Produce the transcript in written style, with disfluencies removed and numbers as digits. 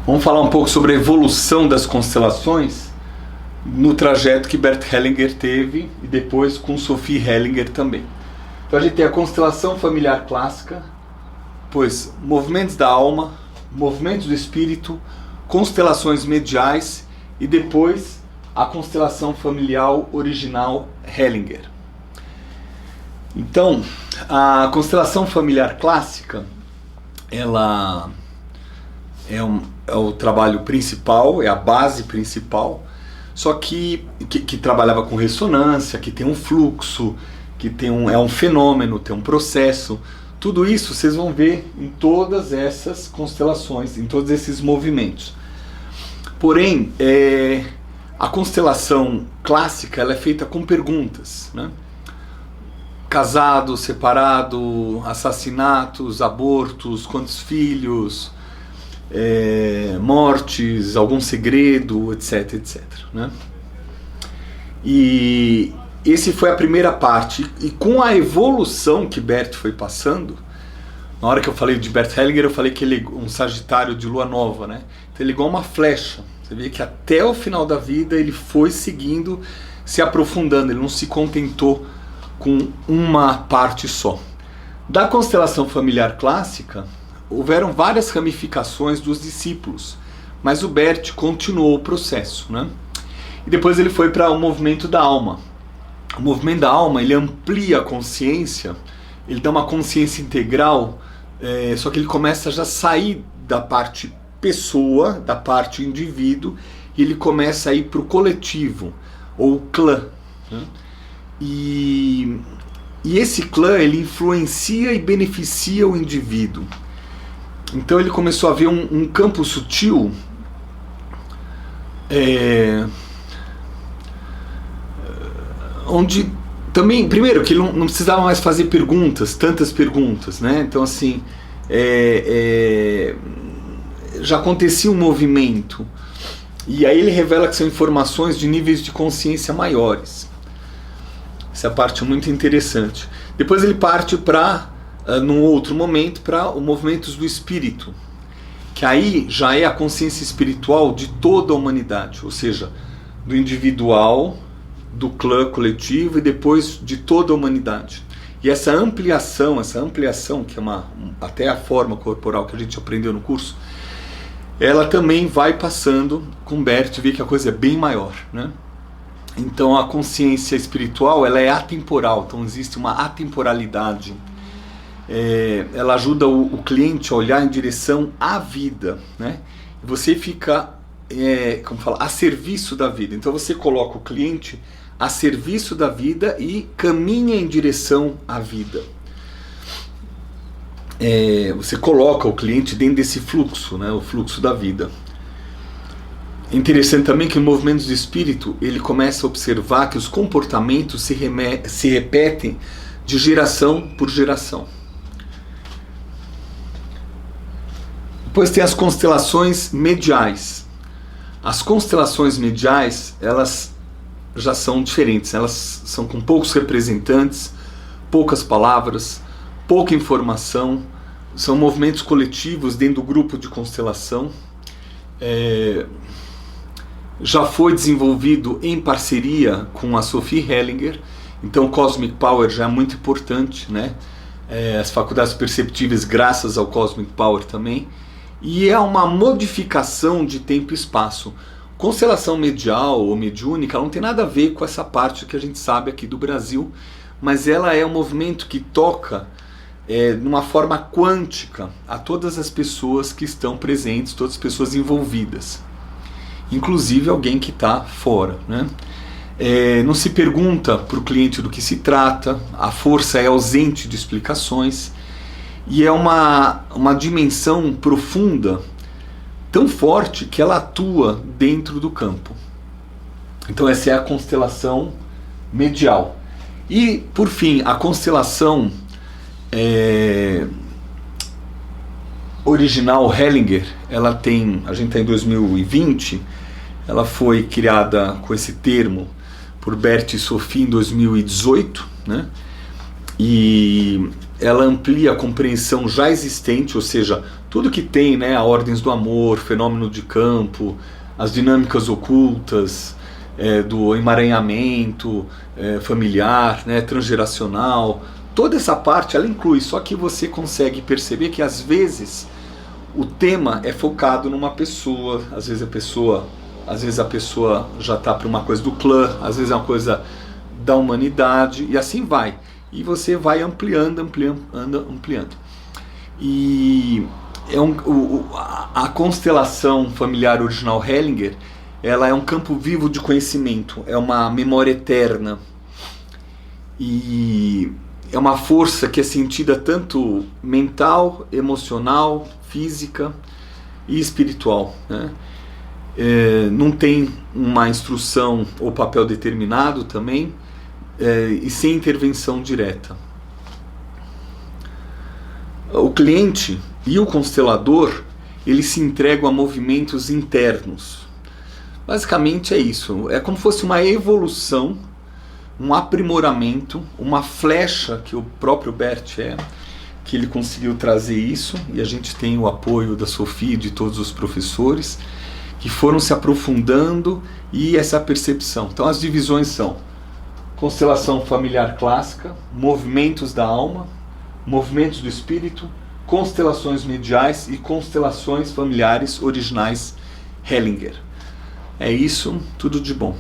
Vamos falar um pouco sobre a evolução das constelações no trajeto que Bert Hellinger teve e depois com Sophie Hellinger também. Então a gente tem a constelação familiar clássica, depois movimentos da alma, movimentos do espírito, constelações mediais e depois a constelação familiar original Hellinger. Então, a constelação familiar clássica, ela é o trabalho principal, é a base principal, só que trabalhava com ressonância, que tem um fluxo, que é um fenômeno, tem um processo. Tudo isso vocês vão ver em todas essas constelações, em todos esses movimentos. Porém, a constelação clássica ela é feita com perguntas, né? Casado, separado, assassinatos, abortos, quantos filhos, mortes, algum segredo, etc, etc, né? E esse foi a primeira parte. E com a evolução que Bert foi passando, na hora que eu falei de Bert Hellinger, eu falei que ele é um sagitário de lua nova, né? Então ele é igual uma flecha. Você vê que até o final da vida ele foi seguindo, se aprofundando, ele não se contentou com uma parte só. Da constelação familiar clássica, houveram várias ramificações dos discípulos, mas o Bert continuou o processo, né? E depois ele foi para o movimento da alma. O movimento da alma, ele amplia a consciência, ele dá uma consciência integral, só que ele começa a já sair da parte pessoa, da parte indivíduo, e ele começa a ir para o coletivo, ou clã, né? E esse clã, ele influencia e beneficia o indivíduo. Então ele começou a ver um campo sutil, onde também, primeiro, que ele não precisava mais fazer tantas perguntas, né? Então assim, já acontecia um movimento, e aí ele revela que são informações de níveis de consciência maiores. Essa é a parte muito interessante. Depois ele parte para, num outro momento, para os movimentos do espírito, que aí já é a consciência espiritual de toda a humanidade, ou seja, do individual, do clã coletivo e depois de toda a humanidade. E essa ampliação, que é até a forma corporal que a gente aprendeu no curso, ela também vai passando com Bert, vê que a coisa é bem maior, né? Então a consciência espiritual ela é atemporal, então existe uma atemporalidade. Ela ajuda o cliente a olhar em direção à vida, né? E você fica, a serviço da vida. Então você coloca o cliente a serviço da vida e caminha em direção à vida. Você coloca o cliente dentro desse fluxo, né? O fluxo da vida. É interessante também que no movimento do espírito ele começa a observar que os comportamentos se repetem de geração por geração. Depois tem as constelações mediais. As constelações mediais, elas já são diferentes, elas são com poucos representantes, poucas palavras, pouca informação, são movimentos coletivos dentro do grupo de constelação. Já foi desenvolvido em parceria com a Sophie Hellinger, então o Cosmic Power já é muito importante, né? As faculdades perceptíveis graças ao Cosmic Power também, e é uma modificação de tempo e espaço. Constelação medial ou mediúnica não tem nada a ver com essa parte que a gente sabe aqui do Brasil, mas ela é um movimento que toca de uma forma quântica a todas as pessoas que estão presentes, todas as pessoas envolvidas, inclusive alguém que está fora, né? Não se pergunta para o cliente do que se trata, a força é ausente de explicações, e é uma dimensão profunda, tão forte que ela atua dentro do campo. Então essa é a constelação medial. E por fim, a constelação original Hellinger, a gente está em 2020, ela foi criada com esse termo por Bert e Sophie em 2018, né? E ela amplia a compreensão já existente, ou seja, tudo que tem, né, a ordens do amor, fenômeno de campo, as dinâmicas ocultas, do emaranhamento familiar, né, transgeracional, toda essa parte ela inclui, só que você consegue perceber que às vezes o tema é focado numa pessoa, às vezes a pessoa já está para uma coisa do clã, às vezes é uma coisa da humanidade, e assim vai. E você vai ampliando. E a constelação familiar original Hellinger, ela é um campo vivo de conhecimento, é uma memória eterna. E é uma força que é sentida tanto mental, emocional, física e espiritual, né? Não tem uma instrução ou papel determinado também, e sem intervenção direta. O cliente e o constelador, eles se entregam a movimentos internos. Basicamente é isso, é como se fosse uma evolução, um aprimoramento, uma flecha que o próprio Bert que ele conseguiu trazer isso, e a gente tem o apoio da Sofia e de todos os professores que foram se aprofundando, e essa percepção. Então as divisões são constelação familiar clássica, movimentos da alma, movimentos do espírito, constelações mediais e constelações familiares originais Hellinger. É isso, tudo de bom.